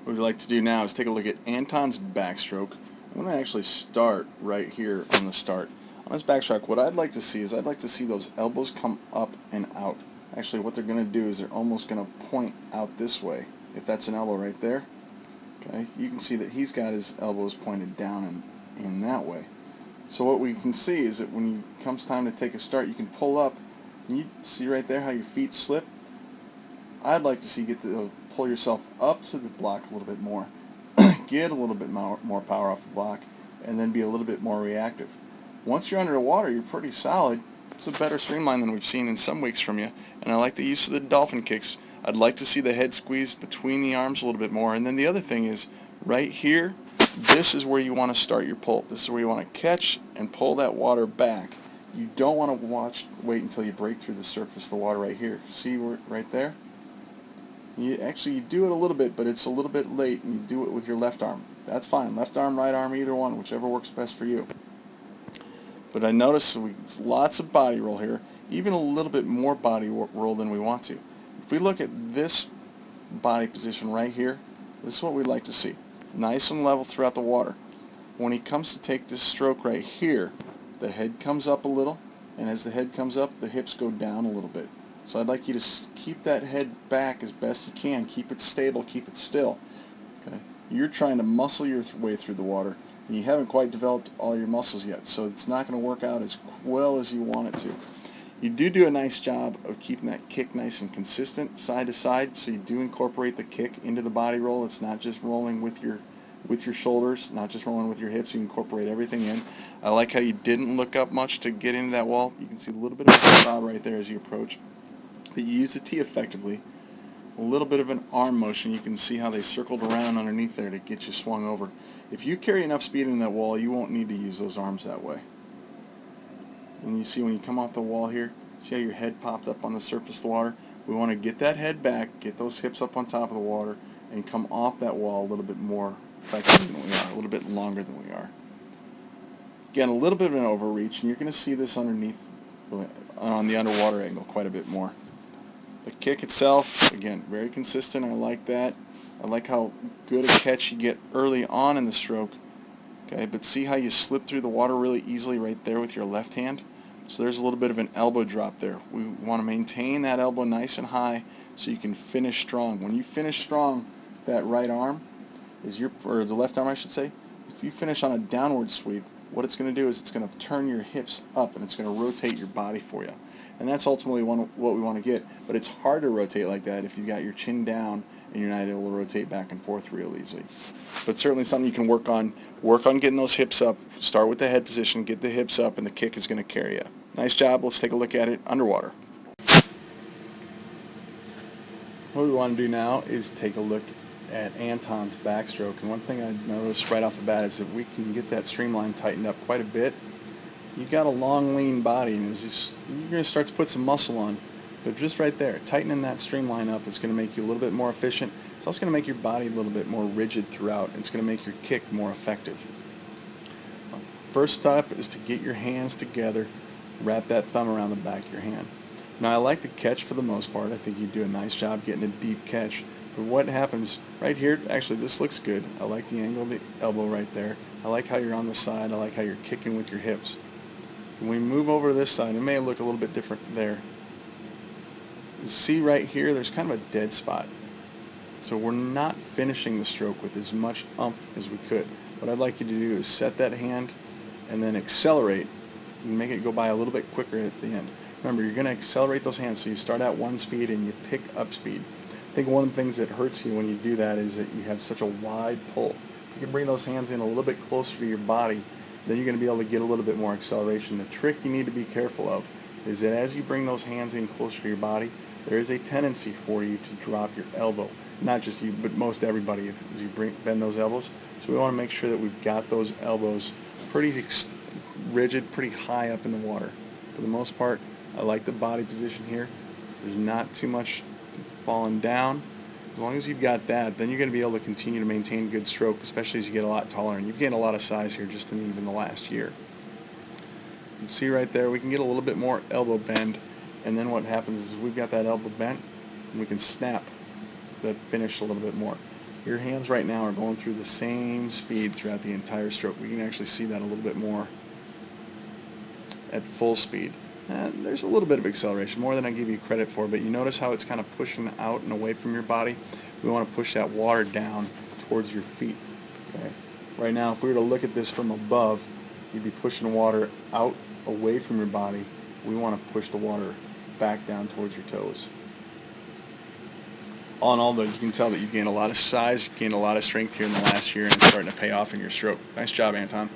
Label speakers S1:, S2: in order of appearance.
S1: What we'd like to do now is take a look at Anton's backstroke. I'm going to actually start right here on the start. On his backstroke, what I'd like to see is I'd like to see those elbows come up and out. Actually, what they're going to do is they're almost going to point out this way. If that's an elbow right there, okay, you can see that he's got his elbows pointed down in that way. So what we can see is that when it comes time to take a start, you can pull up. And you see right there how your feet slip? I'd like to see you get to pull yourself up to the block a little bit more, get a little bit more power off the block, and then be a little bit more reactive. Once you're under the water, you're pretty solid. It's a better streamline than we've seen in some weeks from you, and I like the use of the dolphin kicks. I'd like to see the head squeezed between the arms a little bit more, and then the other thing is, right here, this is where you want to start your pull. This is where you want to catch and pull that water back. You don't want to wait until you break through the surface of the water right here. See right there? You do it a little bit, but it's a little bit late, and you do it with your left arm. That's fine. Left arm, right arm, either one, whichever works best for you. But I notice lots of body roll here, even a little bit more body roll than we want to. If we look at this body position right here, this is what we'd like to see. Nice and level throughout the water. When he comes to take this stroke right here, the head comes up a little, and as the head comes up, the hips go down a little bit. So I'd like you to keep that head back as best you can. Keep it stable, keep it still. Okay? You're trying to muscle your way through the water, and you haven't quite developed all your muscles yet, so it's not going to work out as well as you want it to. You do a nice job of keeping that kick nice and consistent side to side, so you do incorporate the kick into the body roll. It's not just rolling with your shoulders, not just rolling with your hips. You incorporate everything in. I like how you didn't look up much to get into that wall. You can see a little bit of a bob right there as you approach. But you use the T effectively. A little bit of an arm motion. You can see how they circled around underneath there to get you swung over. If you carry enough speed in that wall, you won't need to use those arms that way. And you see when you come off the wall here, see how your head popped up on the surface of the water? We want to get that head back, get those hips up on top of the water, and come off that wall a little bit more effectively than we are, a little bit longer than we are. Again, a little bit of an overreach, and you're going to see this underneath on the underwater angle quite a bit more. The kick itself, again, very consistent. I like that. I like how good a catch you get early on in the stroke. Okay, but see how you slip through the water really easily right there with your left hand? So there's a little bit of an elbow drop there. We want to maintain that elbow nice and high so you can finish strong. When you finish strong, that right arm or the left arm I should say, if you finish on a downward sweep, what it's going to do is it's going to turn your hips up and it's going to rotate your body for you. And that's ultimately what we want to get. But it's hard to rotate like that if you've got your chin down and you're not able to rotate back and forth real easily. But certainly something you can work on. Work on getting those hips up. Start with the head position, get the hips up, and the kick is going to carry you. Nice job. Let's take a look at it underwater. What we want to do now is take a look at Anton's backstroke. And one thing I noticed right off the bat is that we can get that streamline tightened up quite a bit. You've got a long, lean body, and you're going to start to put some muscle on. But just right there, tightening that streamline up is going to make you a little bit more efficient. It's also going to make your body a little bit more rigid throughout. It's going to make your kick more effective. First step is to get your hands together, wrap that thumb around the back of your hand. Now I like the catch for the most part. I think you do a nice job getting a deep catch. But what happens right here, actually this looks good. I like the angle of the elbow right there. I like how you're on the side. I like how you're kicking with your hips. When we move over to this side, it may look a little bit different there. You see right here, there's kind of a dead spot. So we're not finishing the stroke with as much oomph as we could. What I'd like you to do is set that hand and then accelerate and make it go by a little bit quicker at the end. Remember, you're going to accelerate those hands, so you start at one speed and you pick up speed. I think one of the things that hurts you when you do that is that you have such a wide pull. You can bring those hands in a little bit closer to your body, then you're going to be able to get a little bit more acceleration. The trick you need to be careful of is that as you bring those hands in closer to your body, there is a tendency for you to drop your elbow. Not just you, but most everybody, as you bend those elbows. So we want to make sure that we've got those elbows pretty rigid, pretty high up in the water. For the most part, I like the body position here. There's not too much falling down. As long as you've got that, then you're going to be able to continue to maintain good stroke, especially as you get a lot taller. And you've gained a lot of size here just in even the last year. You can see right there, we can get a little bit more elbow bend. And then what happens is we've got that elbow bent, and we can snap the finish a little bit more. Your hands right now are going through the same speed throughout the entire stroke. We can actually see that a little bit more at full speed. And there's a little bit of acceleration, more than I give you credit for, but you notice how it's kind of pushing out and away from your body? We want to push that water down towards your feet. Okay. Right now, if we were to look at this from above, you'd be pushing water out away from your body. We want to push the water back down towards your toes. All in all, though, you can tell that you've gained a lot of size, you've gained a lot of strength here in the last year, and it's starting to pay off in your stroke. Nice job, Anton.